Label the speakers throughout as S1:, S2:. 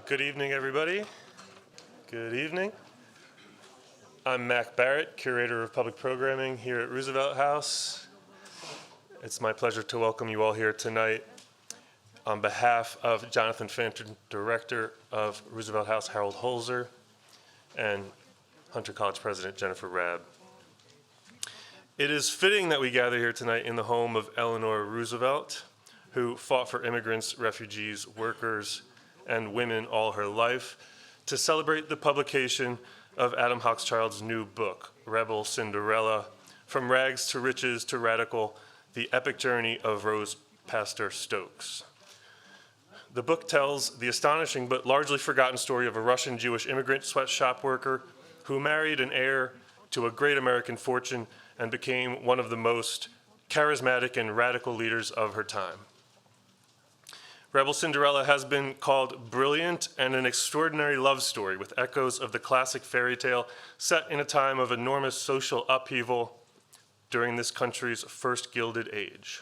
S1: Good evening, everybody. Good evening. I'm Mac Barrett, Curator of Public Programming here at Roosevelt House. It's my pleasure to welcome you all here tonight on behalf of Jonathan Fanter, Director of Roosevelt House, Harold Holzer, and Hunter College President Jennifer Rabb. It is fitting that we gather here tonight in the home of Eleanor Roosevelt, who fought for immigrants, refugees, workers, and women all her life, to celebrate the publication of Adam Hochschild's new book, Rebel Cinderella, From Rags to Riches to Radical, The Epic Journey of Rose Pastor Stokes. The book tells the astonishing but largely forgotten story of a Russian Jewish immigrant sweatshop worker who married an heir to a great American fortune and became one of the most charismatic and radical leaders of her time. Rebel Cinderella has been called brilliant and an extraordinary love story with echoes of the classic fairy tale set in a time of enormous social upheaval during this country's first Gilded Age.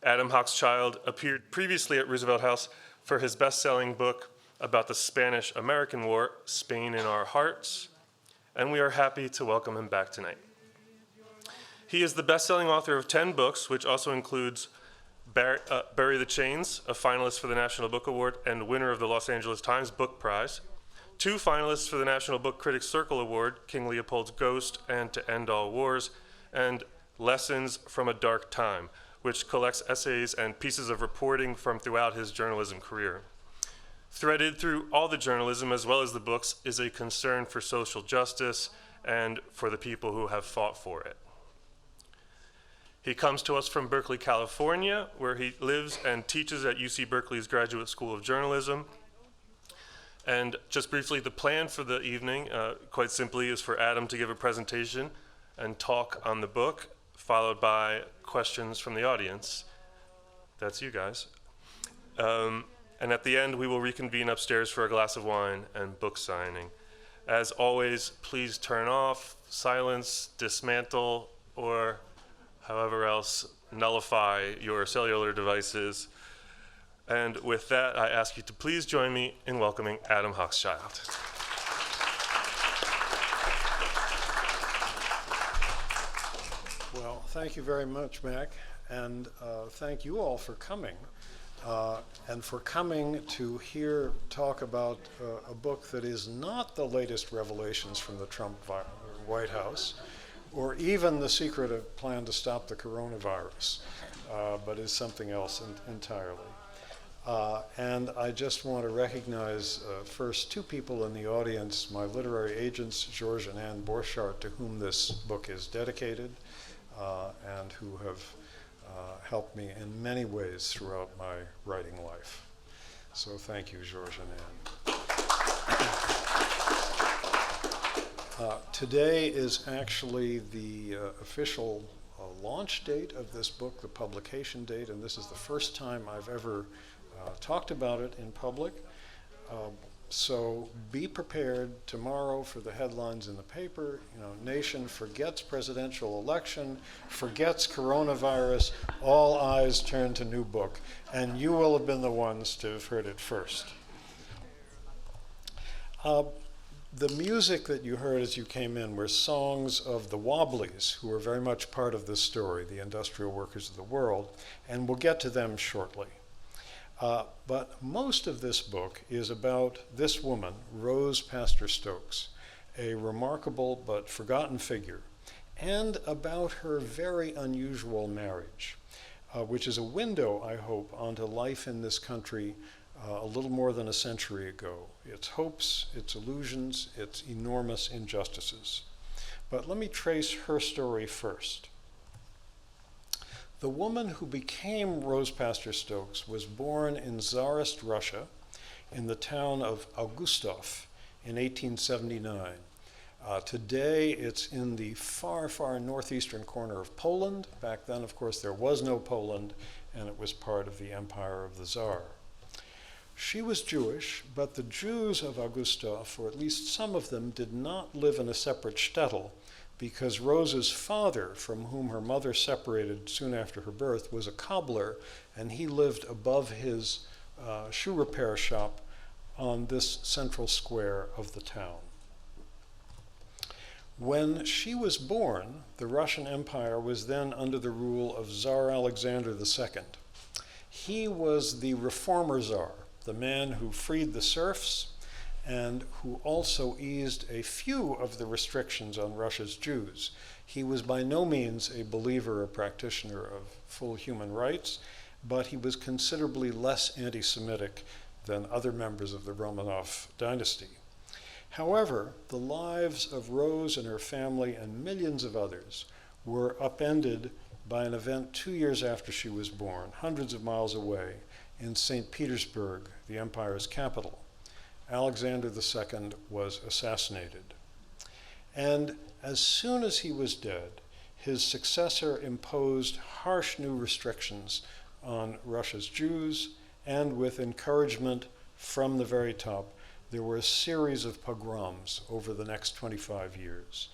S1: Adam Hochschild appeared previously at Roosevelt House for his best-selling book about the Spanish-American War, Spain in Our Hearts, and we are happy to welcome him back tonight. He is the best-selling author of 10 books, which also includes Bury the Chains, a finalist for the National Book Award and winner of the Los Angeles Times Book Prize, 2 finalists for the National Book Critics Circle Award, King Leopold's Ghost and To End All Wars, and Lessons from a Dark Time, which collects essays and pieces of reporting from throughout his journalism career. Threaded through all the journalism as well as the books is a concern for social justice and for the people who have fought for it. He comes to us from Berkeley, California, where he lives and teaches at UC Berkeley's Graduate School of Journalism. And just briefly, the plan for the evening, quite simply, is for Adam to give a presentation and talk on the book, followed by questions from the audience. That's you guys. And at the end, we will reconvene upstairs for a glass of wine and book signing. As always, please turn off, silence, dismantle, or however else, nullify your cellular devices. And with that, I ask you to please join me in welcoming Adam Hochschild.
S2: Well, thank you very much, Mac, and thank you all for coming, and for coming to hear talk about a book that is not the latest revelations from the Trump White House, or even the secretive plan to stop the coronavirus, but is something else entirely. And I just want to recognize first 2 people in the audience, my literary agents, George and Ann Borchardt, to whom this book is dedicated, and who have helped me in many ways throughout my writing life. So thank you, George and Ann. Today is actually the official launch date of this book, the publication date, and this is the first time I've ever talked about it in public. So be prepared tomorrow for the headlines in the paper. You know, nation forgets presidential election, forgets coronavirus, all eyes turn to new book, and you will have been the ones to have heard it first. The music that you heard as you came in were songs of the Wobblies, who are very much part of this story, the industrial workers of the world, and we'll get to them shortly. But most of this book is about this woman, Rose Pastor Stokes, a remarkable but forgotten figure, and about her very unusual marriage, which is a window, I hope, onto life in this country a little more than a century ago. Its hopes, its illusions, its enormous injustices. But let me trace her story first. The woman who became Rose Pastor Stokes was born in Tsarist Russia in the town of Augustov in 1879. Today it's in the far, far northeastern corner of Poland. Back then, of course, there was no Poland, and it was part of the Empire of the Tsar. She was Jewish, but the Jews of Augustov, or at least some of them, did not live in a separate shtetl, because Rose's father, from whom her mother separated soon after her birth, was a cobbler, and he lived above his shoe repair shop on this central square of the town. When she was born, the Russian Empire was then under the rule of Tsar Alexander II. He was the reformer czar, the man who freed the serfs and who also eased a few of the restrictions on Russia's Jews. He was by no means a believer or practitioner of full human rights, but he was considerably less anti-Semitic than other members of the Romanov dynasty. However, the lives of Rose and her family and millions of others were upended by an event 2 years after she was born, hundreds of miles away, in St. Petersburg, the empire's capital. Alexander II was assassinated. And as soon as he was dead, his successor imposed harsh new restrictions on Russia's Jews, and with encouragement from the very top, there were a series of pogroms over the next 25 years.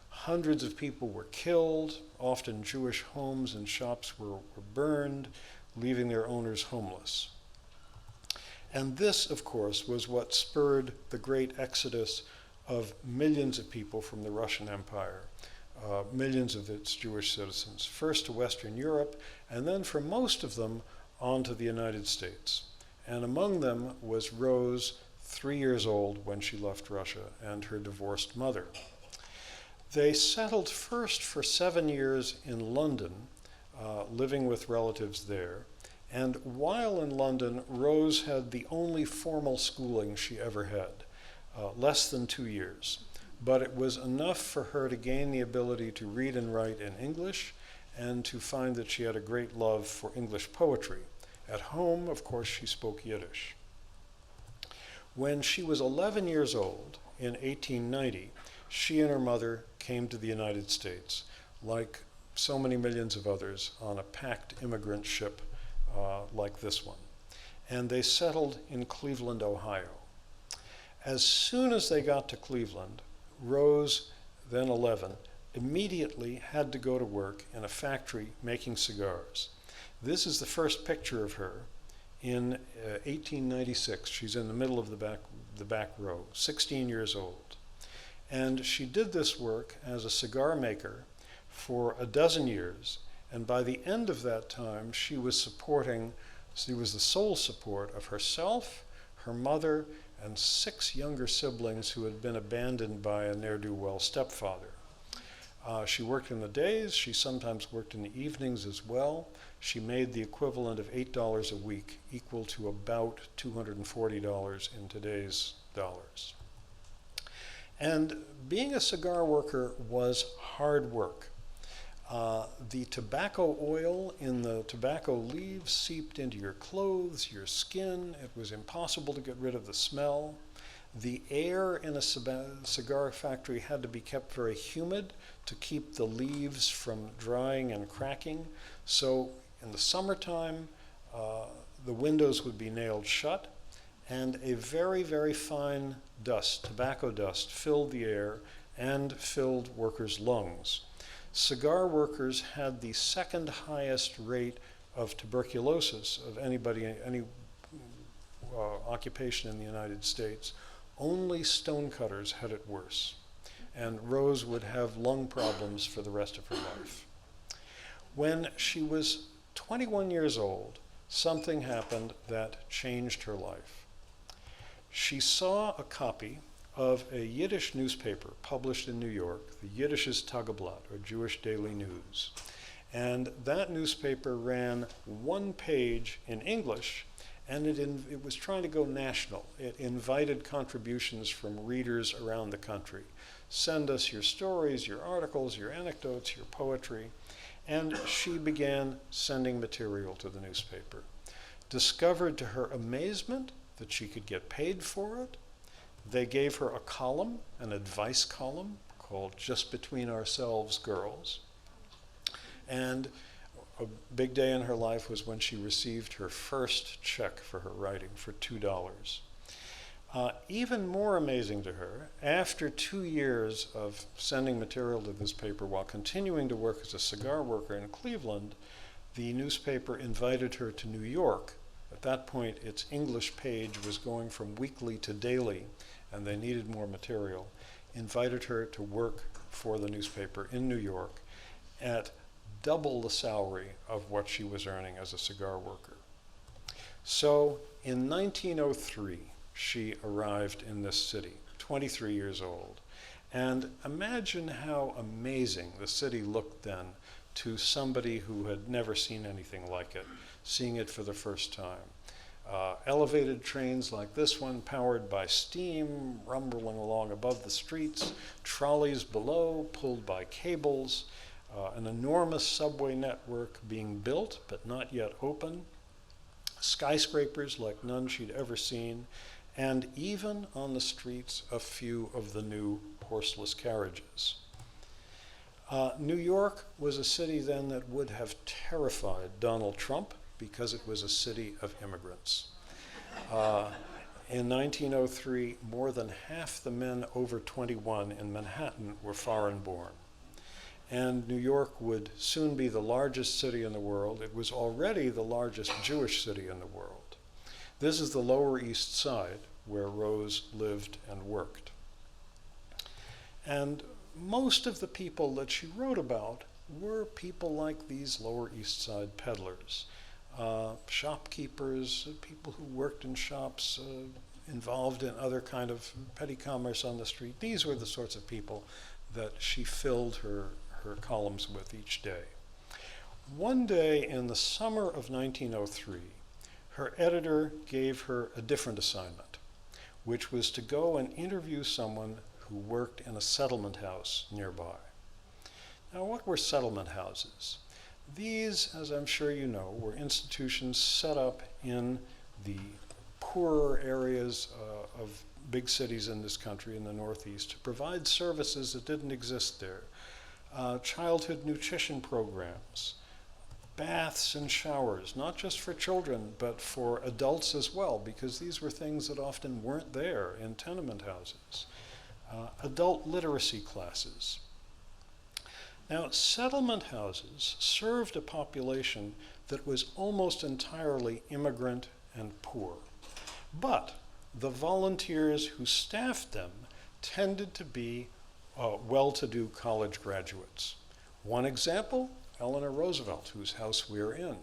S2: Hundreds of people were killed, often Jewish homes and shops were burned, leaving their owners homeless. And this, of course, was what spurred the great exodus of millions of people from the Russian Empire, millions of its Jewish citizens, first to Western Europe, and then for most of them on to the United States. And among them was Rose, 3 years old when she left Russia, and her divorced mother. They settled first for 7 years in London, living with relatives there. And while in London, Rose had the only formal schooling she ever had, less than 2 years. But it was enough for her to gain the ability to read and write in English and to find that she had a great love for English poetry. At home, of course, she spoke Yiddish. When she was 11 years old, in 1890, she and her mother came to the United States, like so many millions of others, on a packed immigrant ship like this one. And they settled in Cleveland, Ohio. As soon as they got to Cleveland, Rose, then 11, immediately had to go to work in a factory making cigars. This is the first picture of her in 1896. She's in the middle of the back row, 16 years old. And she did this work as a cigar maker for 12 years. And by the end of that time, she was the sole support of herself, her mother, and 6 younger siblings who had been abandoned by a ne'er-do-well stepfather. She worked in the days. She sometimes worked in the evenings as well. She made the equivalent of $8 a week, equal to about $240 in today's dollars. And being a cigar worker was hard work. The tobacco oil in the tobacco leaves seeped into your clothes, your skin. It was impossible to get rid of the smell. The air in a cigar factory had to be kept very humid to keep the leaves from drying and cracking. So in the summertime, the windows would be nailed shut, and a very, very fine dust, tobacco dust, filled the air and filled workers' lungs. Cigar workers had the second highest rate of tuberculosis of any occupation in the United States. Only stonecutters had it worse. And Rose would have lung problems for the rest of her life. When she was 21 years old, something happened that changed her life. She saw a copy of a Yiddish newspaper published in New York, the Yiddisches Tageblatt, or Jewish Daily News. And that newspaper ran one page in English, and it was trying to go national. It invited contributions from readers around the country. Send us your stories, your articles, your anecdotes, your poetry. And she began sending material to the newspaper. Discovered to her amazement that she could get paid for it. They gave her a column, an advice column, called Just Between Ourselves Girls. And a big day in her life was when she received her first check for her writing for $2. Even more amazing to her, after 2 years of sending material to this paper while continuing to work as a cigar worker in Cleveland, the newspaper invited her to New York At that point, its English page was going from weekly to daily, and they needed more material, invited her to work for the newspaper in New York at double the salary of what she was earning as a cigar worker. So in 1903, she arrived in this city, 23 years old. And imagine how amazing the city looked then to somebody who had never seen anything like it, seeing it for the first time. Elevated trains like this one, powered by steam, rumbling along above the streets, trolleys below, pulled by cables, an enormous subway network being built but not yet open, skyscrapers like none she'd ever seen, and even on the streets a few of the new horseless carriages. New York was a city then that would have terrified Donald Trump because it was a city of immigrants. In 1903, more than half the men over 21 in Manhattan were foreign-born. And New York would soon be the largest city in the world. It was already the largest Jewish city in the world. This is the Lower East Side, where Rose lived and worked. And most of the people that she wrote about were people like these Lower East Side peddlers, shopkeepers, people who worked in shops, involved in other kind of petty commerce on the street. These were the sorts of people that she filled her columns with each day. One day in the summer of 1903, her editor gave her a different assignment, which was to go and interview someone who worked in a settlement house nearby. Now, what were settlement houses? These, as I'm sure you know, were institutions set up in the poorer areas of big cities in this country in the Northeast to provide services that didn't exist there. Childhood nutrition programs, baths and showers, not just for children, but for adults as well, because these were things that often weren't there in tenement houses. Adult literacy classes. Now, settlement houses served a population that was almost entirely immigrant and poor. But the volunteers who staffed them tended to be well-to-do college graduates. One example, Eleanor Roosevelt, whose house we're in.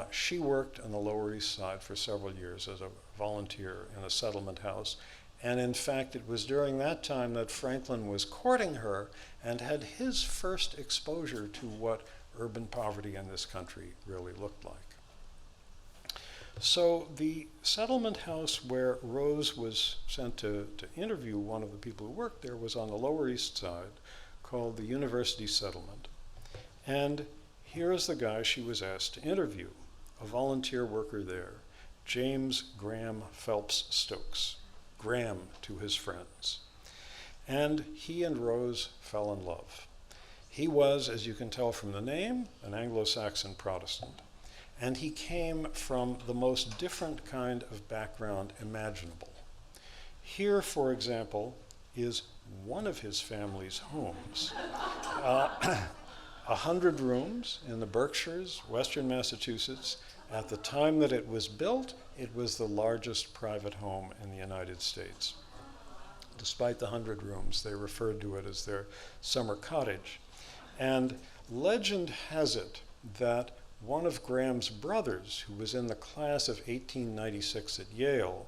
S2: She worked on the Lower East Side for several years as a volunteer in a settlement house. And in fact, it was during that time that Franklin was courting her and had his first exposure to what urban poverty in this country really looked like. So the settlement house where Rose was sent to interview one of the people who worked there was on the Lower East Side, called the University Settlement. And here is the guy she was asked to interview, a volunteer worker there, James Graham Phelps Stokes, Graham to his friends. And he and Rose fell in love. He was, as you can tell from the name, an Anglo-Saxon Protestant. And he came from the most different kind of background imaginable. Here, for example, is one of his family's homes. 100 rooms in the Berkshires, Western Massachusetts. At the time that it was built, it was the largest private home in the United States. Despite the 100 rooms, they referred to it as their summer cottage. And legend has it that one of Graham's brothers, who was in the class of 1896 at Yale,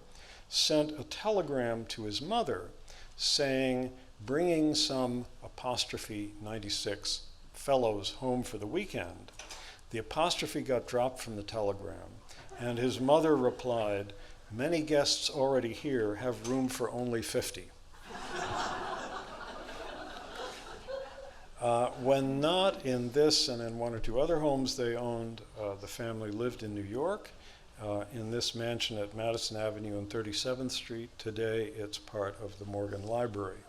S2: sent a telegram to his mother saying, bringing some apostrophe 96 fellows home for the weekend. The apostrophe got dropped from the telegram, and his mother replied, "Many guests already here have room for only 50. When not in this and in one or two other homes they owned, the family lived in New York, in this mansion at Madison Avenue and 37th Street. Today it's part of the Morgan Library.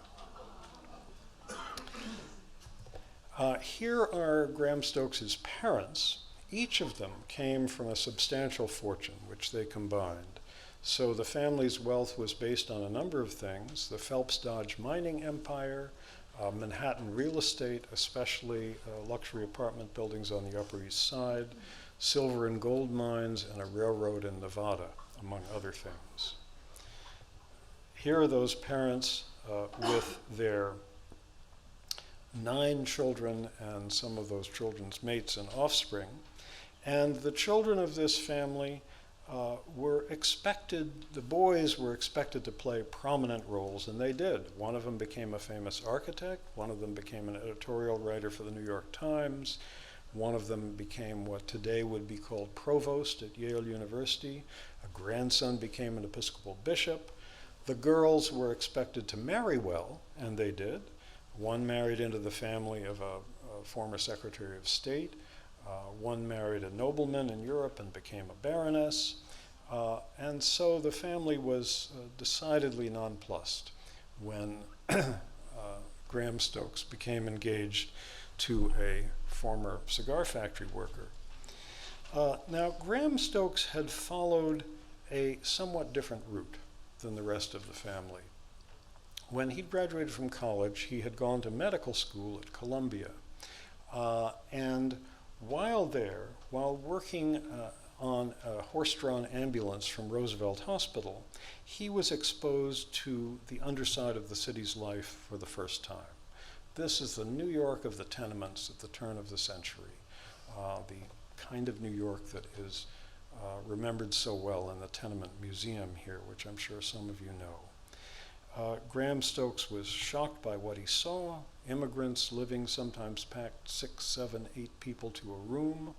S2: Here are Graham Stokes' parents. Each of them came from a substantial fortune, which they combined. So the family's wealth was based on a number of things: the Phelps Dodge mining empire, Manhattan real estate, especially luxury apartment buildings on the Upper East Side, silver and gold mines, and a railroad in Nevada, among other things. Here are those parents with their 9 children and some of those children's mates and offspring. And the children of this family were expected, the boys were expected to play prominent roles, and they did. One of them became a famous architect, one of them became an editorial writer for the New York Times, one of them became what today would be called provost at Yale University, a grandson became an Episcopal bishop. The girls were expected to marry well, and they did. One married into the family of a former Secretary of State. One married a nobleman in Europe and became a baroness. And so the family was decidedly nonplussed when Graham Stokes became engaged to a former cigar factory worker. Now, Graham Stokes had followed a somewhat different route than the rest of the family. When he graduated from college, he had gone to medical school at Columbia. And while there, while working on a horse-drawn ambulance from Roosevelt Hospital, he was exposed to the underside of the city's life for the first time. This is the New York of the tenements at the turn of the century, the kind of New York that is remembered so well in the Tenement Museum here, which I'm sure some of you know. Graham Stokes was shocked by what he saw. Immigrants living sometimes packed 6, 7, 8 people to a room.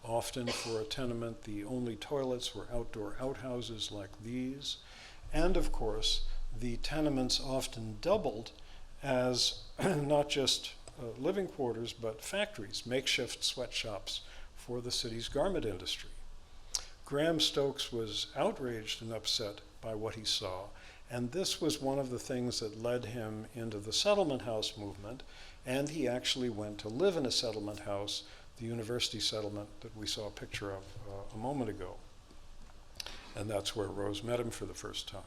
S2: Often for a tenement, the only toilets were outdoor outhouses like these. And of course, the tenements often doubled as not just living quarters, but factories, makeshift sweatshops for the city's garment industry. Graham Stokes was outraged and upset by what he saw, and this was one of the things that led him into the settlement house movement, and he actually went to live in a settlement house, the university settlement that we saw a picture of a moment ago. And that's where Rose met him for the first time.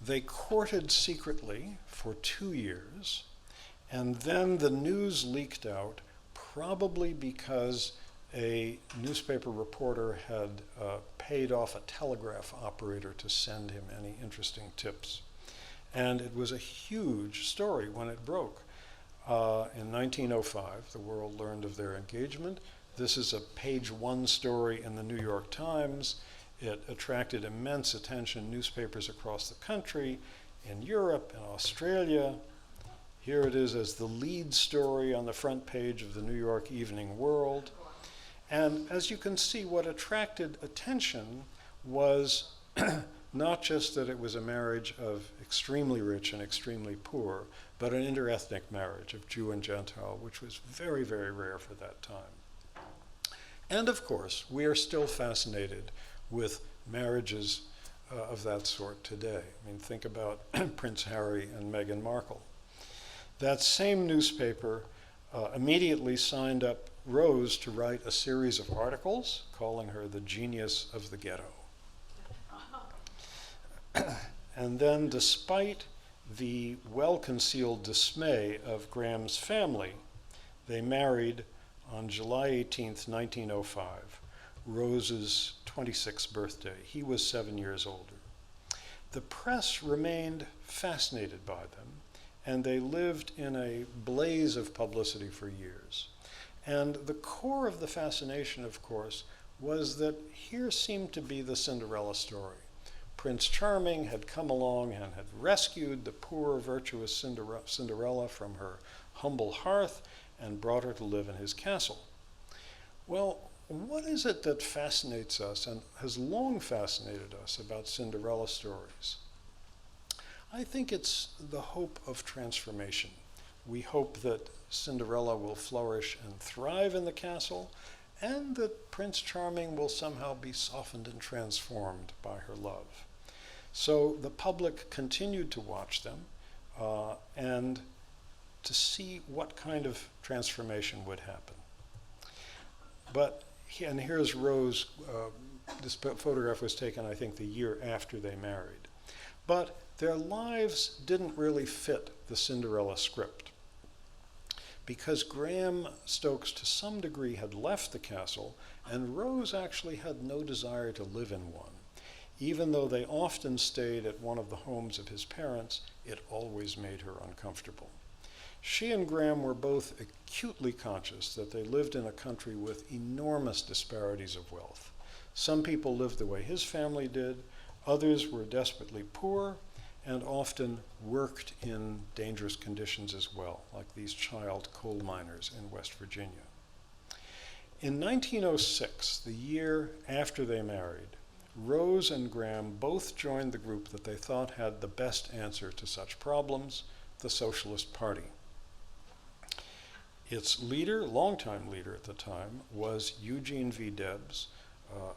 S2: They courted secretly for 2 years, and then the news leaked out, probably because a newspaper reporter had paid off a telegraph operator to send him any interesting tips. And it was a huge story when it broke. In 1905, the world learned of their engagement. This is a page 1 story in the New York Times. It attracted immense attention, newspapers across the country, in Europe and Australia. Here it is as the lead story on the front page of the New York Evening World. And as you can see, what attracted attention was not just that it was a marriage of extremely rich and extremely poor, but an interethnic marriage of Jew and Gentile, which was very, very rare for that time. And of course, we are still fascinated with marriages of that sort today. I mean, think about Prince Harry and Meghan Markle. That same newspaper immediately signed up Rose to write a series of articles calling her the genius of the ghetto. And then, despite the well-concealed dismay of Graham's family, they married on July 18th, 1905, Rose's 26th birthday. He was 7 years older. The press remained fascinated by them, and they lived in a blaze of publicity for years. And the core of the fascination, of course, was that here seemed to be the Cinderella story. Prince Charming had come along and had rescued the poor, virtuous Cinderella from her humble hearth and brought her to live in his castle. Well, what is it that fascinates us and has long fascinated us about Cinderella stories? I think it's the hope of transformation. We hope that Cinderella will flourish and thrive in the castle, and that Prince Charming will somehow be softened and transformed by her love. So the public continued to watch them and to see what kind of transformation would happen. And here's Rose. This photograph was taken, I think, the year after they married. But their lives didn't really fit the Cinderella script, because Graham Stokes to some degree had left the castle, and Rose actually had no desire to live in one. Even though they often stayed at one of the homes of his parents, it always made her uncomfortable. She and Graham were both acutely conscious that they lived in a country with enormous disparities of wealth. Some people lived the way his family did, others were desperately poor, and often worked in dangerous conditions as well, like these child coal miners in West Virginia. In 1906, the year after they married, Rose and Graham both joined the group that they thought had the best answer to such problems, the Socialist Party. Its leader, longtime leader at the time, was Eugene V. Debs,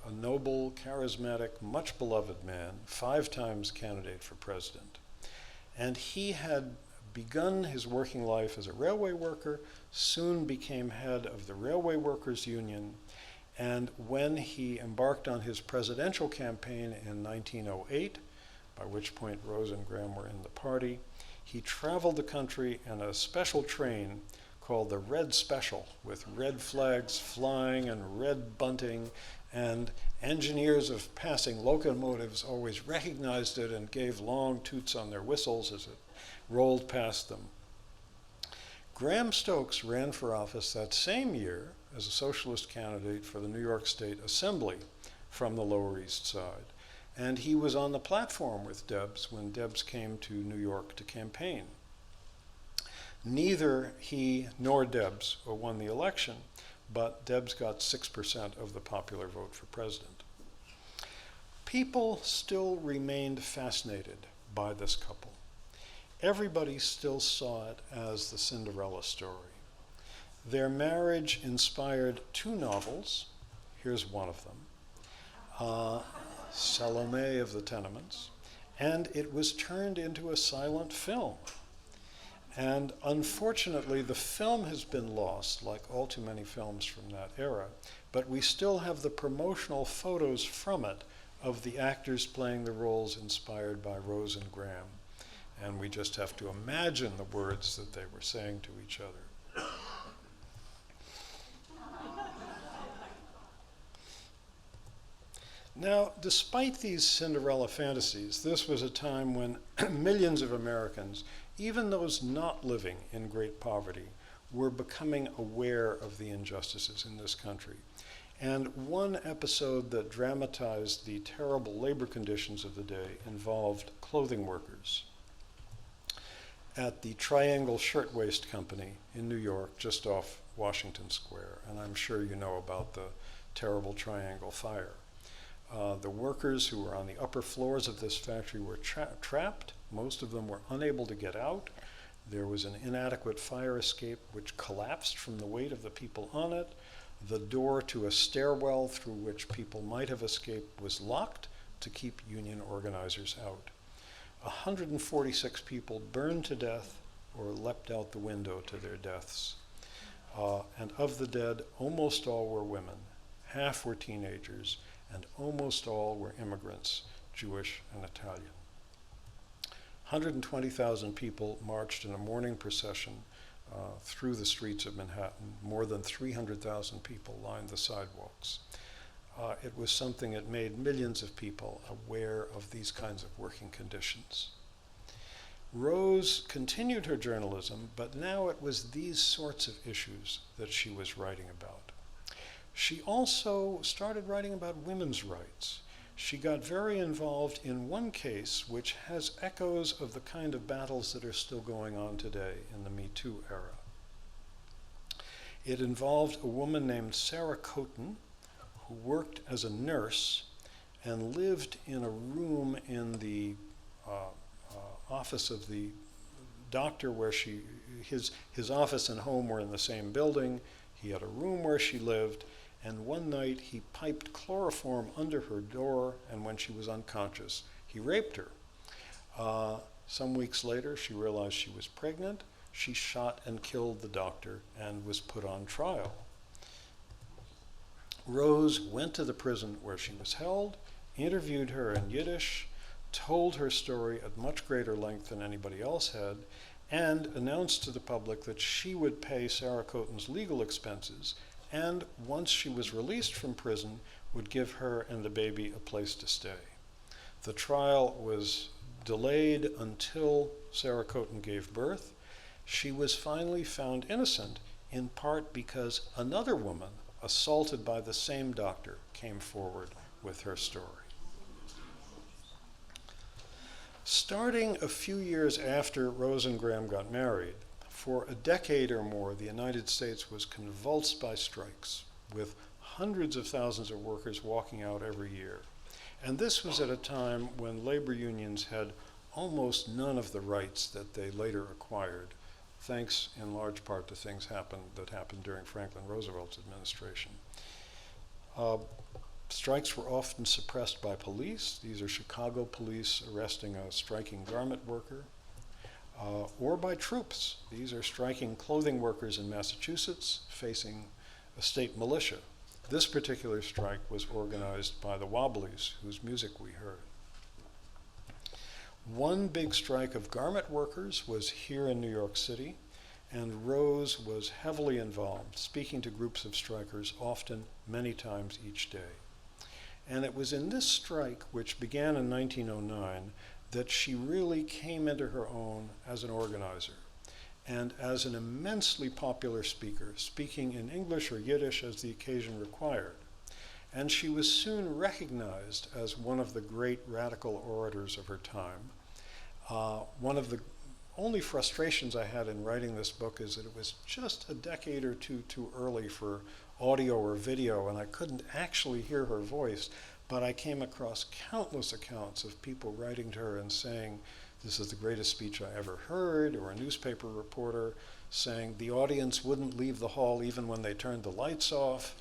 S2: a noble, charismatic, much beloved man, 5 times candidate for president. And he had begun his working life as a railway worker, soon became head of the Railway Workers Union, and when he embarked on his presidential campaign in 1908, by which point Rose and Graham were in the party, he traveled the country in a special train called the Red Special, with red flags flying and red bunting, and engineers of passing locomotives always recognized it and gave long toots on their whistles as it rolled past them. Graham Stokes ran for office that same year as a socialist candidate for the New York State Assembly from the Lower East Side. And he was on the platform with Debs when Debs came to New York to campaign. Neither he nor Debs won the election, but Debs got 6% of the popular vote for president. People still remained fascinated by this couple. Everybody still saw it as the Cinderella story. Their marriage inspired 2 novels. Here's one of them, Salome of the Tenements, and it was turned into a silent film. And unfortunately, the film has been lost, like all too many films from that era, but we still have the promotional photos from it of the actors playing the roles inspired by Rose and Graham. And we just have to imagine the words that they were saying to each other. Now, despite these Cinderella fantasies, this was a time when millions of Americans, even those not living in great poverty, were becoming aware of the injustices in this country. And one episode that dramatized the terrible labor conditions of the day involved clothing workers at the Triangle Shirtwaist Company in New York, just off Washington Square. And I'm sure you know about the terrible Triangle fire. The workers who were on the upper floors of this factory were trapped. Most of them were unable to get out. There was an inadequate fire escape which collapsed from the weight of the people on it. The door to a stairwell through which people might have escaped was locked to keep union organizers out. 146 people burned to death or leapt out the window to their deaths. And of the dead, almost all were women. Half were teenagers, and almost all were immigrants, Jewish and Italian. 120,000 people marched in a mourning procession through the streets of Manhattan. More than 300,000 people lined the sidewalks. It was something that made millions of people aware of these kinds of working conditions. Rose continued her journalism, but now it was these sorts of issues that she was writing about. She also started writing about women's rights. She got very involved in one case which has echoes of the kind of battles that are still going on today in the Me Too era. It involved a woman named Sarah Coton, who worked as a nurse and lived in a room in the office of the doctor where his office and home were in the same building. He had a room where she lived, and one night he piped chloroform under her door, and when she was unconscious, he raped her. Some weeks later, she realized she was pregnant. She shot and killed the doctor and was put on trial. Rose went to the prison where she was held, interviewed her in Yiddish, told her story at much greater length than anybody else had, and announced to the public that she would pay Sarah Coton's legal expenses, and once she was released from prison, would give her and the baby a place to stay. The trial was delayed until Sarah Coton gave birth. She was finally found innocent, in part because another woman, assaulted by the same doctor, came forward with her story. Starting a few years after Rose and Graham got married, for a decade or more, the United States was convulsed by strikes, with hundreds of thousands of workers walking out every year. And this was at a time when labor unions had almost none of the rights that they later acquired, thanks in large part to things that happened during Franklin Roosevelt's administration. Strikes were often suppressed by police. These are Chicago police arresting a striking garment worker, or by troops. These are striking clothing workers in Massachusetts facing a state militia. This particular strike was organized by the Wobblies, whose music we heard. One big strike of garment workers was here in New York City, and Rose was heavily involved, speaking to groups of strikers, often many times each day. And it was in this strike, which began in 1909, that she really came into her own as an organizer and as an immensely popular speaker, speaking in English or Yiddish as the occasion required. And she was soon recognized as one of the great radical orators of her time. One of the only frustrations I had in writing this book is that it was just a decade or two too early for audio or video, and I couldn't actually hear her voice, but I came across countless accounts of people writing to her and saying, "This is the greatest speech I ever heard," or a newspaper reporter saying the audience wouldn't leave the hall even when they turned the lights off,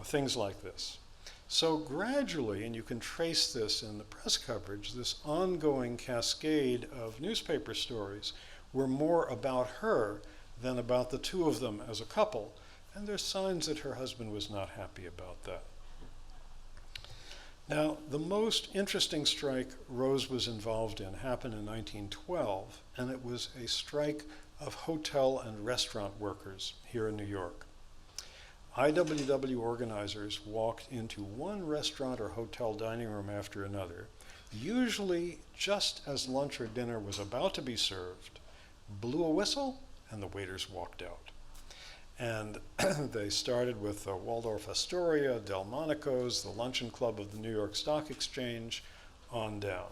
S2: things like this. So gradually, and you can trace this in the press coverage, this ongoing cascade of newspaper stories were more about her than about the two of them as a couple, and there's signs that her husband was not happy about that. Now, the most interesting strike Rose was involved in happened in 1912, and it was a strike of hotel and restaurant workers here in New York. IWW organizers walked into one restaurant or hotel dining room after another, usually just as lunch or dinner was about to be served, blew a whistle, and the waiters walked out. And they started with the Waldorf Astoria, Delmonico's, the Luncheon Club of the New York Stock Exchange, on down.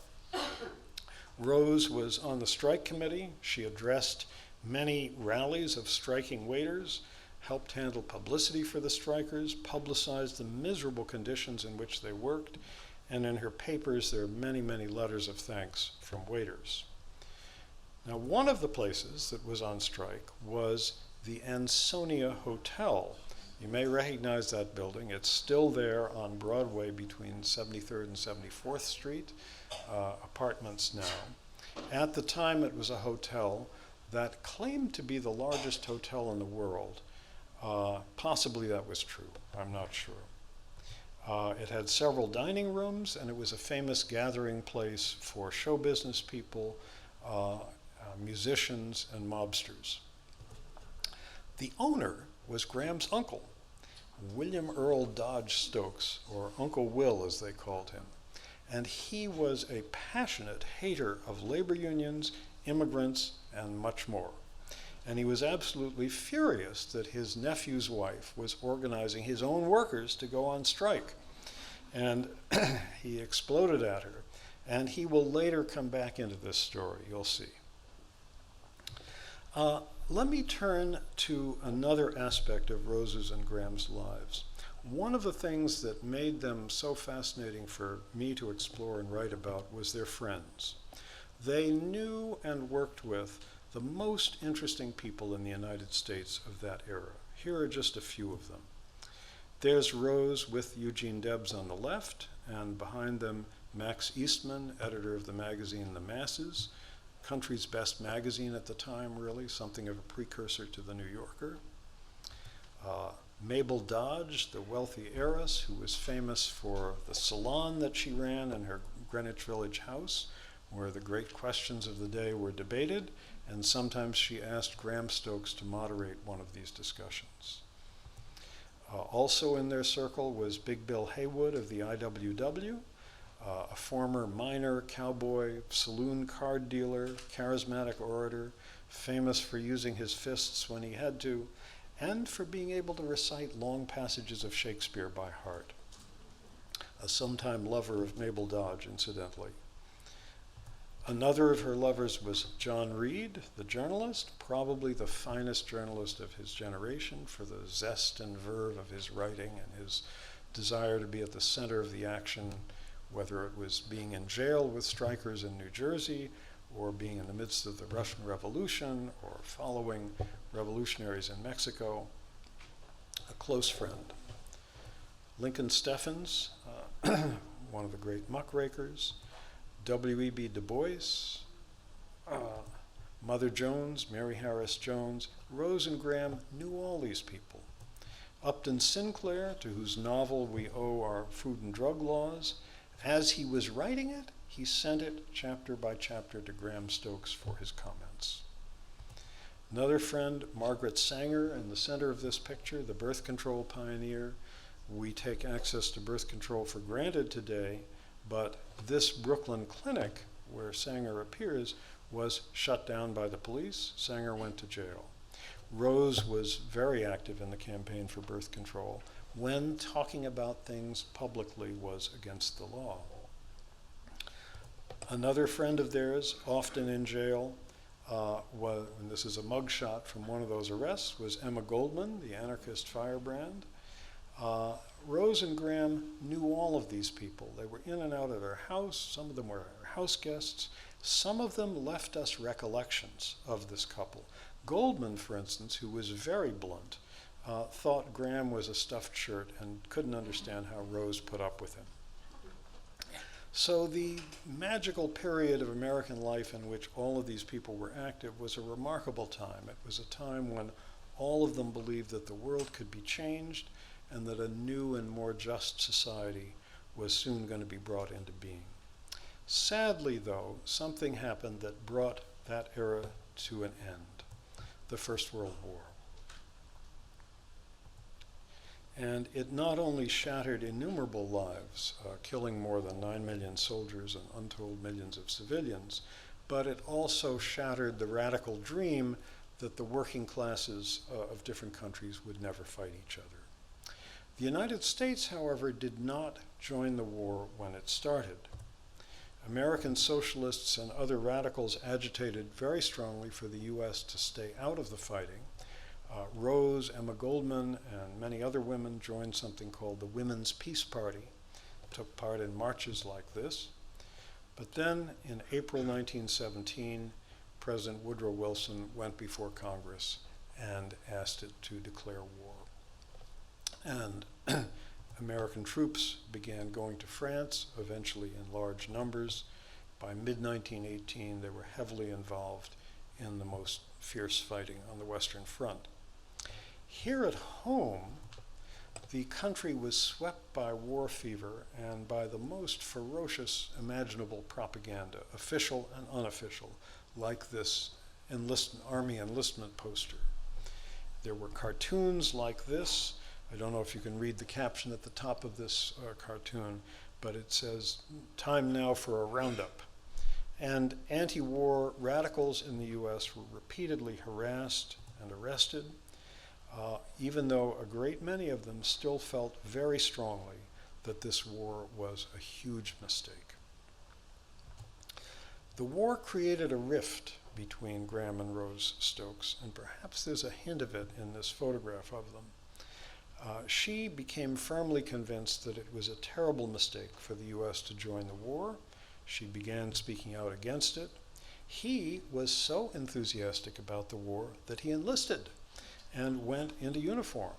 S2: Rose was on the strike committee. She addressed many rallies of striking waiters, helped handle publicity for the strikers, publicized the miserable conditions in which they worked, and in her papers there are many, many letters of thanks from waiters. Now, one of the places that was on strike was the Ansonia Hotel. You may recognize that building. It's still there on Broadway between 73rd and 74th Street, apartments now. At the time, it was a hotel that claimed to be the largest hotel in the world. Possibly that was true, I'm not sure. It had several dining rooms, and it was a famous gathering place for show business people, musicians, and mobsters. The owner was Graham's uncle, William Earl Dodge Stokes, or Uncle Will as they called him. And he was a passionate hater of labor unions, immigrants, and much more. And he was absolutely furious that his nephew's wife was organizing his own workers to go on strike. And he exploded at her. And he will later come back into this story, you'll see. Let me turn to another aspect of Rose's and Graham's lives. One of the things that made them so fascinating for me to explore and write about was their friends. They knew and worked with the most interesting people in the United States of that era. Here are just a few of them. There's Rose with Eugene Debs on the left, and behind them Max Eastman, editor of the magazine The Masses, country's best magazine at the time, really, something of a precursor to the New Yorker. Mabel Dodge, the wealthy heiress who was famous for the salon that she ran in her Greenwich Village house, where the great questions of the day were debated, and sometimes she asked Graham Stokes to moderate one of these discussions. Also in their circle was Big Bill Haywood of the IWW, a former miner, cowboy, saloon card dealer, charismatic orator, famous for using his fists when he had to, and for being able to recite long passages of Shakespeare by heart. A sometime lover of Mabel Dodge, incidentally. Another of her lovers was John Reed, the journalist, probably the finest journalist of his generation for the zest and verve of his writing and his desire to be at the center of the action, whether it was being in jail with strikers in New Jersey, or being in the midst of the Russian Revolution, or following revolutionaries in Mexico. A close friend. Lincoln Steffens, one of the great muckrakers. W.E.B. Du Bois, Mother Jones, Mary Harris Jones. Rose and Graham knew all these people. Upton Sinclair, to whose novel we owe our food and drug laws, as he was writing it, he sent it chapter by chapter to Graham Stokes for his comments. Another friend, Margaret Sanger, in the center of this picture, the birth control pioneer. We take access to birth control for granted today, but this Brooklyn clinic where Sanger appears was shut down by the police. Sanger went to jail. Rose was very active in the campaign for birth control when talking about things publicly was against the law. Another friend of theirs, often in jail, and this is a mugshot from one of those arrests, was Emma Goldman, the anarchist firebrand. Rose and Graham knew all of these people. They were in and out of their house. Some of them were house guests. Some of them left us recollections of this couple. Goldman, for instance, who was very blunt, thought Graham was a stuffed shirt and couldn't understand how Rose put up with him. So the magical period of American life in which all of these people were active was a remarkable time. It was a time when all of them believed that the world could be changed and that a new and more just society was soon going to be brought into being. Sadly, though, something happened that brought that era to an end, the First World War. And it not only shattered innumerable lives, killing more than 9 million soldiers and untold millions of civilians, but it also shattered the radical dream that the working classes of different countries would never fight each other. The United States, however, did not join the war when it started. American socialists and other radicals agitated very strongly for the US to stay out of the fighting. Rose, Emma Goldman, and many other women joined something called the Women's Peace Party, took part in marches like this. But then in April 1917, President Woodrow Wilson went before Congress and asked it to declare war. And American troops began going to France, eventually in large numbers. By mid-1918, they were heavily involved in the most fierce fighting on the Western Front. Here at home, the country was swept by war fever and by the most ferocious imaginable propaganda, official and unofficial, like this Army enlistment poster. There were cartoons like this. I don't know if you can read the caption at the top of this cartoon, but it says, "Time now for a roundup." And anti-war radicals in the US were repeatedly harassed and arrested, even though a great many of them still felt very strongly that this war was a huge mistake. The war created a rift between Graham and Rose Stokes, and perhaps there's a hint of it in this photograph of them. She became firmly convinced that it was a terrible mistake for the US to join the war. She began speaking out against it. He was so enthusiastic about the war that he enlisted and went into uniform.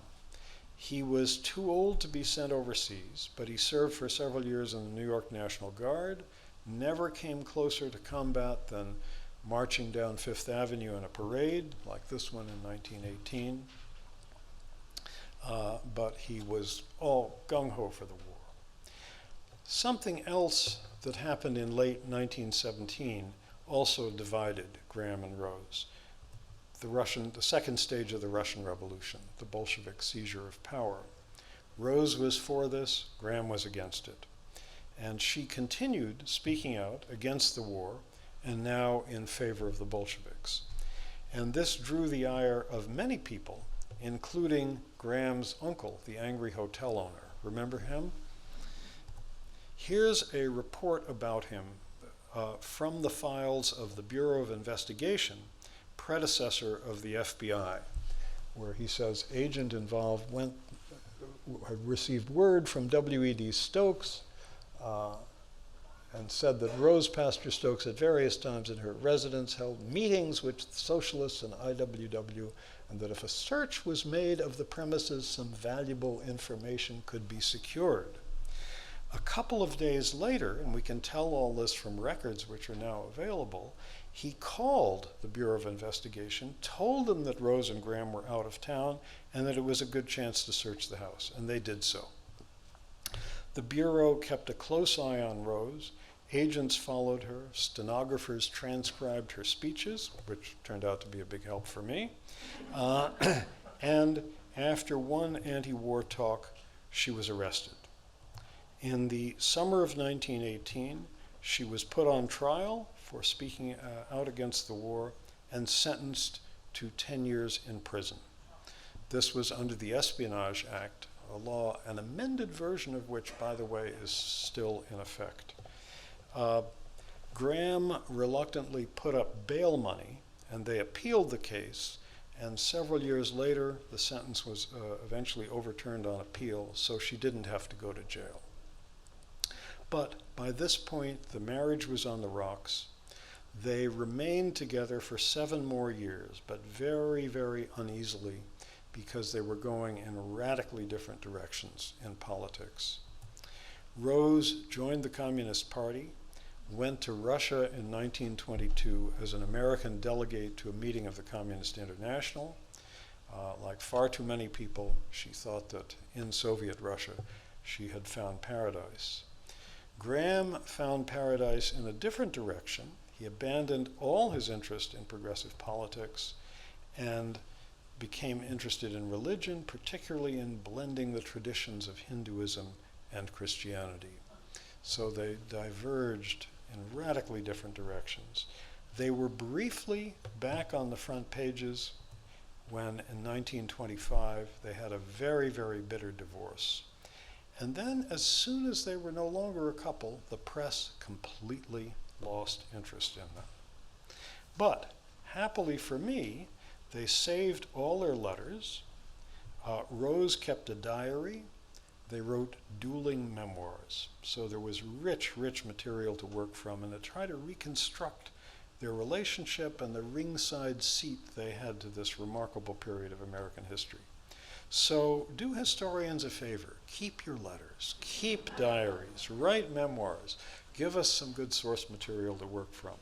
S2: He was too old to be sent overseas, but he served for several years in the New York National Guard, never came closer to combat than marching down Fifth Avenue in a parade, like this one in 1918. But he was all gung-ho for the war. Something else that happened in late 1917 also divided Graham and Rose. The second stage of the Russian Revolution, the Bolshevik seizure of power. Rose was for this, Graham was against it. And she continued speaking out against the war and now in favor of the Bolsheviks. And this drew the ire of many people, including Graham's uncle, the angry hotel owner. Remember him? Here's a report about him from the files of the Bureau of Investigation, predecessor of the FBI, where he says agent involved had received word from W.E.D. Stokes and said that Rose Pastor Stokes at various times in her residence held meetings with socialists and IWW, and that if a search was made of the premises, some valuable information could be secured. A couple of days later, and we can tell all this from records which are now available, he called the Bureau of Investigation, told them that Rose and Graham were out of town, and that it was a good chance to search the house, and they did so. The Bureau kept a close eye on Rose. Agents followed her. Stenographers transcribed her speeches, which turned out to be a big help for me. And after one anti-war talk, she was arrested. In the summer of 1918, she was put on trial for speaking out against the war and sentenced to 10 years in prison. This was under the Espionage Act, a law, an amended version of which, by the way, is still in effect. Graham reluctantly put up bail money, and they appealed the case, and several years later, the sentence was eventually overturned on appeal, so she didn't have to go to jail. But by this point, the marriage was on the rocks. They remained together for 7 more years, but very, very uneasily, because they were going in radically different directions in politics. Rose joined the Communist Party, went to Russia in 1922 as an American delegate to a meeting of the Communist International. Like far too many people, she thought that in Soviet Russia she had found paradise. Graham found paradise in a different direction. He abandoned all his interest in progressive politics and became interested in religion, particularly in blending the traditions of Hinduism and Christianity. So they diverged in radically different directions. They were briefly back on the front pages when, in 1925, they had a very, very bitter divorce. And then, as soon as they were no longer a couple, the press completely lost interest in them. But, happily for me, they saved all their letters. Rose kept a diary. They wrote dueling memoirs. So there was rich, rich material to work from and to try to reconstruct their relationship and the ringside seat they had to this remarkable period of American history. So do historians a favor. Keep your letters, keep diaries, write memoirs. Give us some good source material to work from.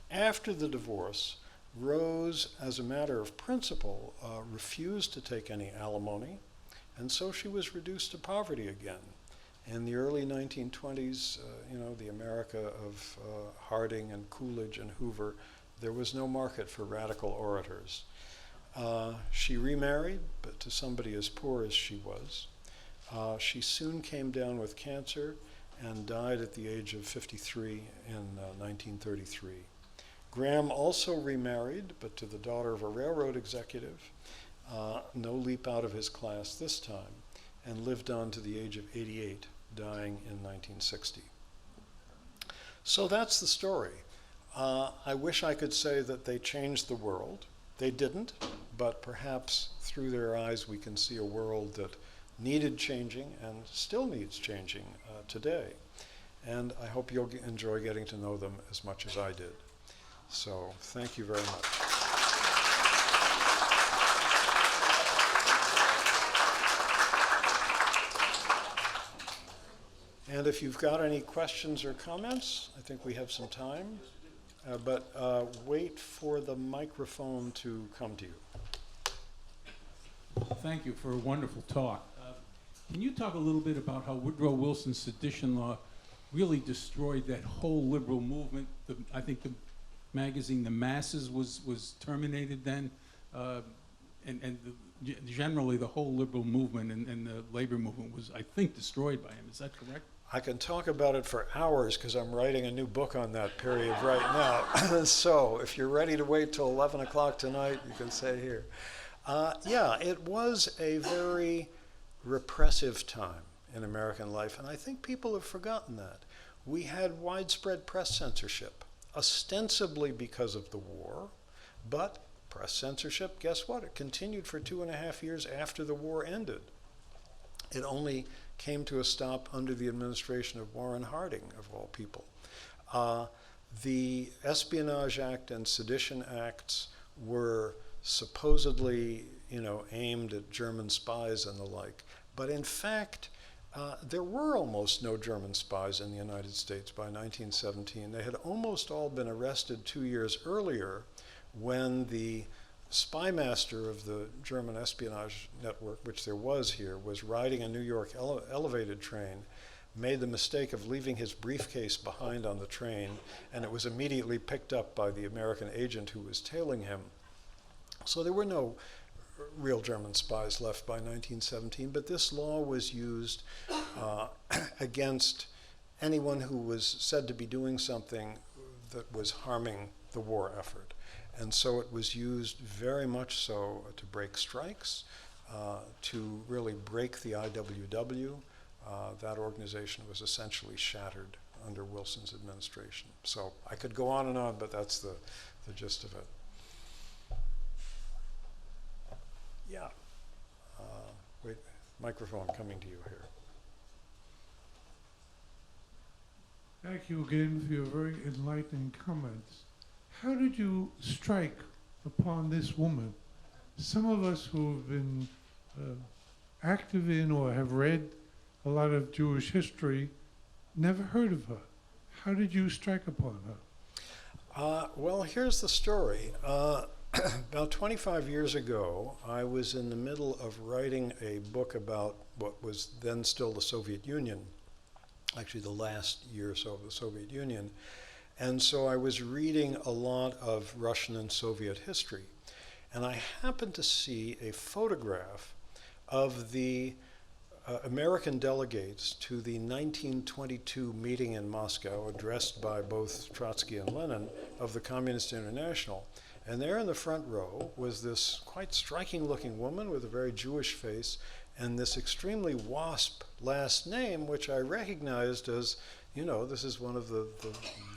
S2: After the divorce, Rose, as a matter of principle, refused to take any alimony, and so she was reduced to poverty again. In the early 1920s, the America of Harding and Coolidge and Hoover, there was no market for radical orators. She remarried, but to somebody as poor as she was. She soon came down with cancer and died at the age of 53 in 1933. Graham also remarried, but to the daughter of a railroad executive, no leap out of his class this time, and lived on to the age of 88, dying in 1960. So that's the story. I wish I could say that they changed the world. They didn't, but perhaps through their eyes we can see a world that needed changing and still needs changing today. And I hope you'll enjoy getting to know them as much as I did. So thank you very much. And if you've got any questions or comments, I think we have some time. But wait for the microphone to come to you.
S3: Thank you for a wonderful talk. Can you talk a little bit about how Woodrow Wilson's sedition law really destroyed that whole liberal movement. I think the magazine The Masses was terminated then, generally the whole liberal movement and the labor movement was, I think, destroyed by him. Is that correct?
S2: I can talk about it for hours because I'm writing a new book on that period right now. So if you're ready to wait till 11 o'clock tonight, you can stay here. Yeah, it was a very repressive time in American life, and I think people have forgotten that. We had widespread press censorship, ostensibly because of the war, but press censorship, guess what? It continued for 2.5 years after the war ended. It only came to a stop under the administration of Warren Harding, of all people. The Espionage Act and Sedition Acts were supposedly, aimed at German spies and the like. But in fact, there were almost no German spies in the United States by 1917. They had almost all been arrested 2 years earlier when the spy master of the German espionage network, which there was here, was riding a New York elevated train, made the mistake of leaving his briefcase behind on the train, and it was immediately picked up by the American agent who was tailing him. So there were no real German spies left by 1917, but this law was used against anyone who was said to be doing something that was harming the war effort. And so it was used very much so to break strikes, to really break the IWW. That organization was essentially shattered under Wilson's administration. So I could go on and on, but that's the gist of it. Yeah. Wait, microphone coming to you here.
S4: Thank you again for your very enlightening comments. How did you strike upon this woman? Some of us who have been active in or have read a lot of Jewish history never heard of her. How did you strike upon her?
S2: Well, here's the story. About 25 years ago, I was in the middle of writing a book about what was then still the Soviet Union, actually the last year or so of the Soviet Union. And so I was reading a lot of Russian and Soviet history. And I happened to see a photograph of the American delegates to the 1922 meeting in Moscow, addressed by both Trotsky and Lenin, of the Communist International. And there in the front row was this quite striking looking woman with a very Jewish face and this extremely WASP last name, which I recognized as, this is one of the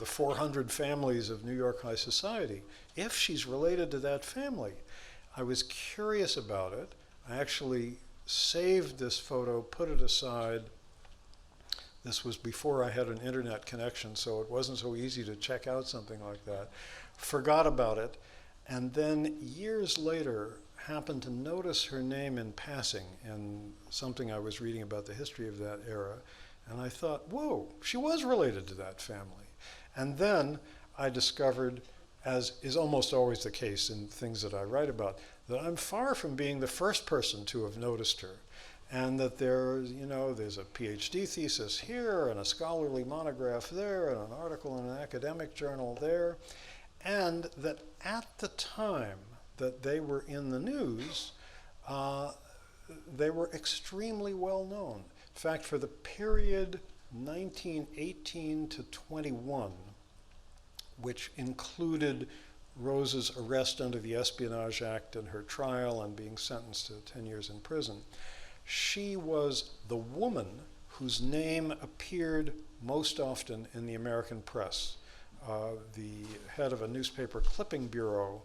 S2: 400 families of New York high society. If she's related to that family, I was curious about it. I actually saved this photo, put it aside. This was before I had an internet connection, so it wasn't so easy to check out something like that. Forgot about it, and then years later happened to notice her name in passing in something I was reading about the history of that era, and I thought, whoa, she was related to that family. And then I discovered, as is almost always the case in things that I write about, that I'm far from being the first person to have noticed her, and that there's a PhD thesis here, and a scholarly monograph there, and an article in an academic journal there, and that at the time that they were in the news, they were extremely well known. In fact, for the period 1918 to 21, which included Rose's arrest under the Espionage Act and her trial and being sentenced to 10 years in prison, she was the woman whose name appeared most often in the American press. The head of a newspaper clipping bureau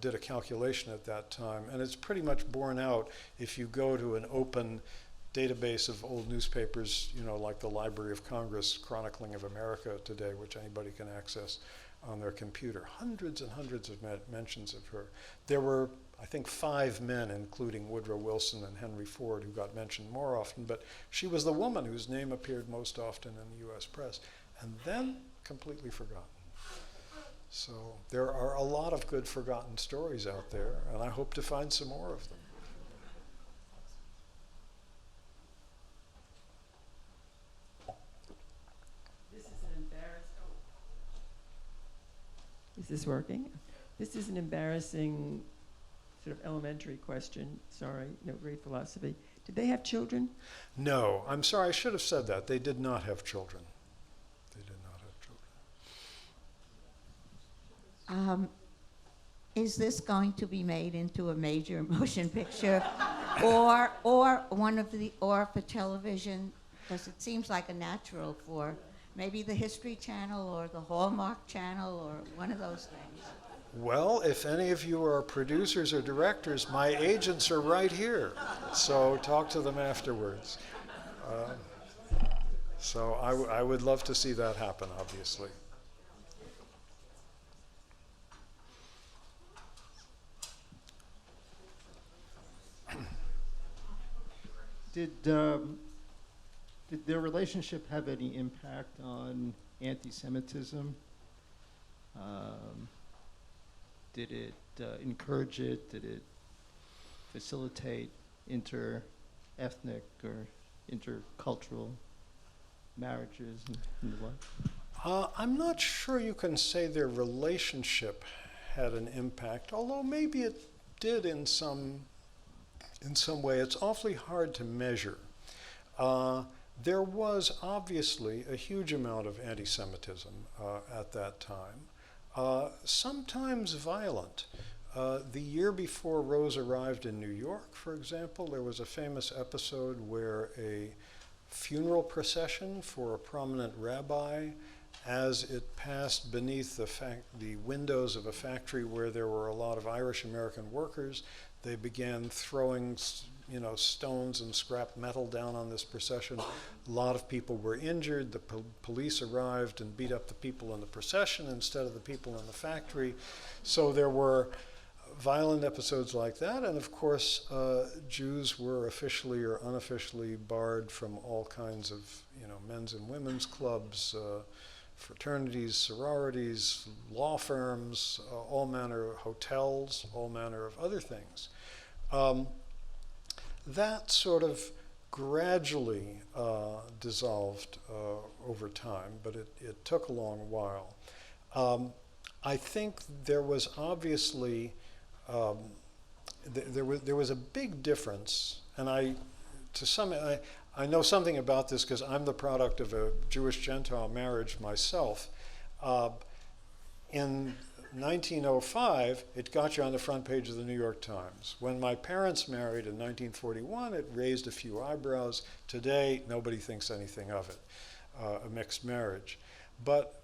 S2: did a calculation at that time, and it's pretty much borne out if you go to an open database of old newspapers, like the Library of Congress Chronicling of America today, which anybody can access on their computer. Hundreds and hundreds of mentions of her. There were, I think, 5 men, including Woodrow Wilson and Henry Ford, who got mentioned more often, but she was the woman whose name appeared most often in the US press, and then completely forgotten. So there are a lot of good forgotten stories out there, and I hope to find some more of them.
S5: Is this working? This is an embarrassing sort of elementary question. Sorry, no great philosophy. Did they have children?
S2: No, I'm sorry, I should have said that. They did not have children. They did not have children.
S6: Is this going to be made into a major motion picture, or for television? Because it seems like a natural for maybe the History Channel or the Hallmark Channel or one of those things.
S2: Well, if any of you are producers or directors, my agents are right here. So talk to them afterwards. So I would love to see that happen, obviously.
S7: Did their relationship have any impact on anti-Semitism? Did it encourage it? Did it facilitate inter-ethnic or intercultural marriages and the like?
S2: I'm not sure you can say their relationship had an impact, although maybe it did in some way. It's awfully hard to measure. There was obviously a huge amount of anti-Semitism at that time, sometimes violent. The year before Rose arrived in New York, for example, there was a famous episode where a funeral procession for a prominent rabbi, as it passed beneath the windows of a factory where there were a lot of Irish American workers, they began throwing stones and scrap metal down on this procession. A lot of people were injured. The police arrived and beat up the people in the procession instead of the people in the factory. So there were violent episodes like that. And of course, Jews were officially or unofficially barred from all kinds of men's and women's clubs, fraternities, sororities, law firms, all manner of hotels, all manner of other things. That sort of gradually dissolved over time, but it took a long while. I think there was obviously there was a big difference, and I know something about this because I'm the product of a Jewish-Gentile marriage myself. In 1905, it got you on the front page of the New York Times. When my parents married in 1941, it raised a few eyebrows. Today, nobody thinks anything of it, a mixed marriage. But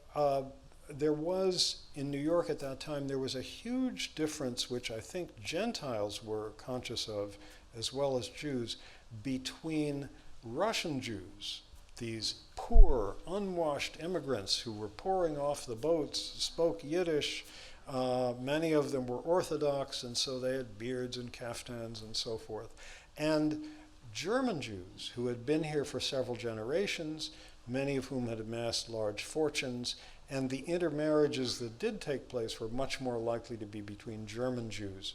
S2: there was, in New York at that time, there was a huge difference, which I think Gentiles were conscious of, as well as Jews, between Russian Jews, these poor, unwashed immigrants who were pouring off the boats, spoke Yiddish. Many of them were Orthodox, and so they had beards and kaftans and so forth. And German Jews who had been here for several generations, many of whom had amassed large fortunes, and the intermarriages that did take place were much more likely to be between German Jews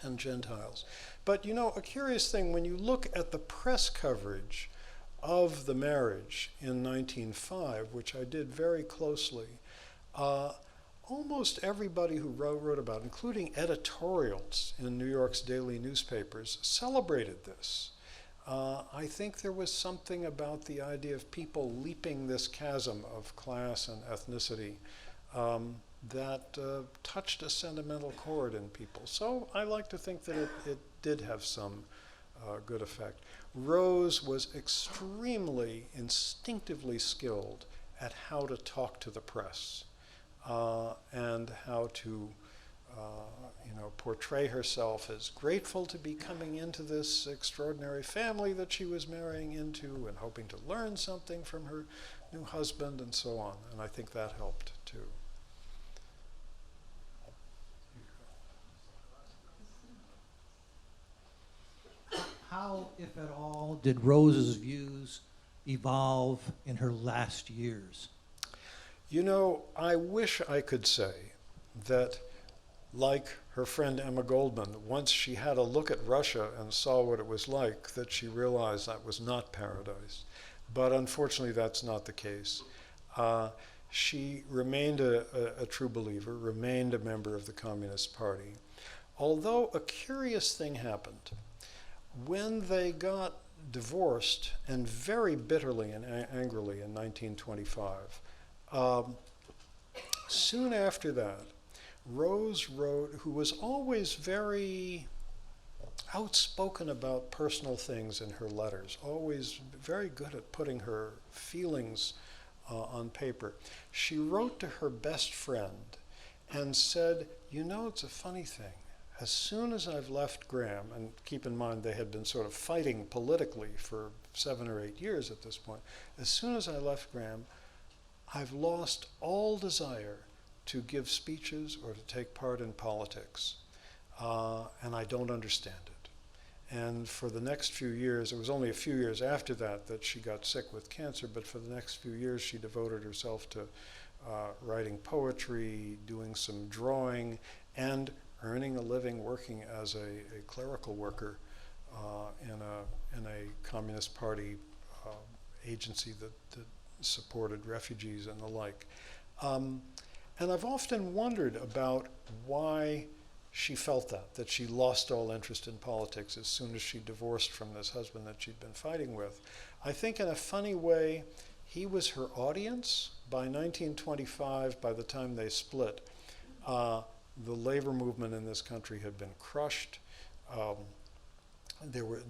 S2: and Gentiles. But a curious thing, when you look at the press coverage of the marriage in 1905, which I did very closely, almost everybody who wrote about it, including editorials in New York's daily newspapers, celebrated this. I think there was something about the idea of people leaping this chasm of class and ethnicity that touched a sentimental chord in people. So I like to think that it did have some good effect. Rose was extremely instinctively skilled at how to talk to the press and how to portray herself as grateful to be coming into this extraordinary family that she was marrying into and hoping to learn something from her new husband and so on. And I think that helped too.
S8: How, if at all, did Rose's views evolve in her last years?
S2: I wish I could say that, like her friend Emma Goldman, once she had a look at Russia and saw what it was like, that she realized that was not paradise. But unfortunately, that's not the case. she remained a true believer, remained a member of the Communist Party. Although a curious thing happened. When they got divorced, and very bitterly and angrily in 1925, soon after that, Rose wrote, who was always very outspoken about personal things in her letters, always very good at putting her feelings on paper. She wrote to her best friend and said, you know, it's a funny thing. As soon as I've left Graham, and keep in mind they had been sort of fighting politically for 7 or 8 years at this point, as soon as I left Graham, I've lost all desire to give speeches or to take part in politics, and I don't understand it. And for the next few years, it was only a few years after that that she got sick with cancer, but for the next few years she devoted herself to writing poetry, doing some drawing, and earning a living working as a clerical worker in a Communist Party agency that supported refugees and the like. And I've often wondered about why she felt that she lost all interest in politics as soon as she divorced from this husband that she'd been fighting with. I think in a funny way, he was her audience. By 1925, by the time they split, the labor movement in this country had been crushed. There were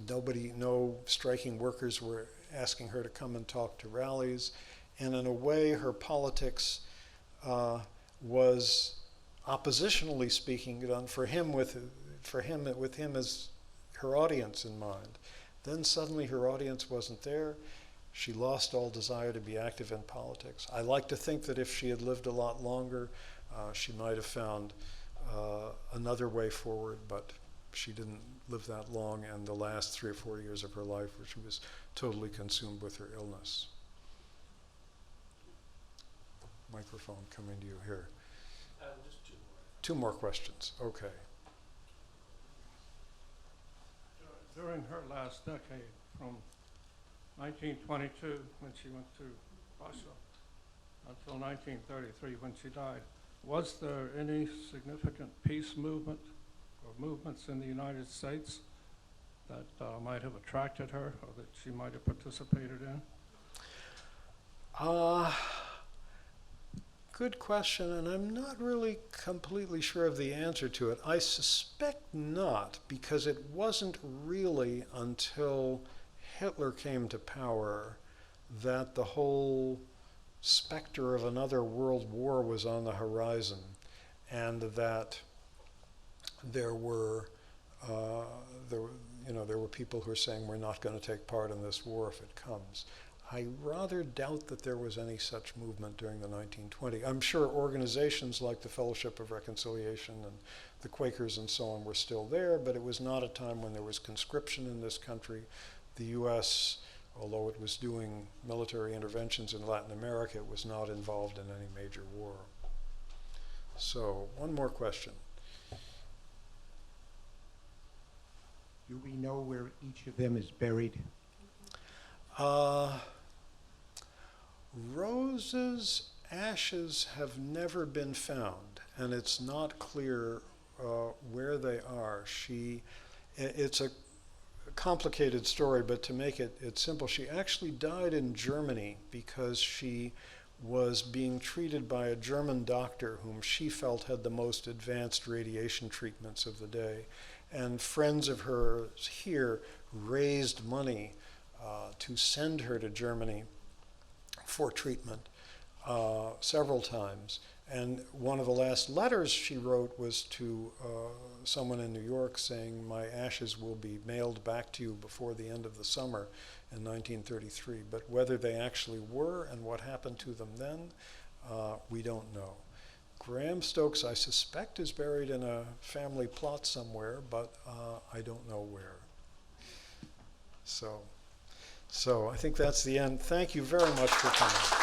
S2: no striking workers were asking her to come and talk to rallies. And in a way, her politics was, oppositionally speaking, done for him with him as her audience in mind. Then suddenly her audience wasn't there. She lost all desire to be active in politics. I like to think that if she had lived a lot longer, she might have found another way forward, but she didn't live that long, and the last 3 or 4 years of her life, she was totally consumed with her illness. Microphone coming to you here.
S9: Just 2 more.
S2: 2 more questions. Okay.
S9: During her last decade, from 1922, when she went to Russia, until 1933, when she died, was there any significant peace movement or movements in the United States that might have attracted her or that she might have participated in?
S2: Good question, and I'm not really completely sure of the answer to it. I suspect not, because it wasn't really until Hitler came to power that the whole specter of another world war was on the horizon, and that there were people who were saying we're not going to take part in this war if it comes. I rather doubt that there was any such movement during the 1920s. I'm sure organizations like the Fellowship of Reconciliation and the Quakers and so on were still there, but it was not a time when there was conscription in this country. The U.S., although it was doing military interventions in Latin America, it was not involved in any major war. So, one more question.
S10: Do we know where each of them is buried?
S2: Rose's ashes have never been found, and it's not clear where they are. It's a complicated story, but to make it simple, she actually died in Germany because she was being treated by a German doctor whom she felt had the most advanced radiation treatments of the day. And friends of hers here raised money to send her to Germany for treatment several times. And one of the last letters she wrote was to someone in New York saying, my ashes will be mailed back to you before the end of the summer in 1933. But whether they actually were and what happened to them then, we don't know. Graham Stokes, I suspect, is buried in a family plot somewhere, but I don't know where. So I think that's the end. Thank you very much for coming.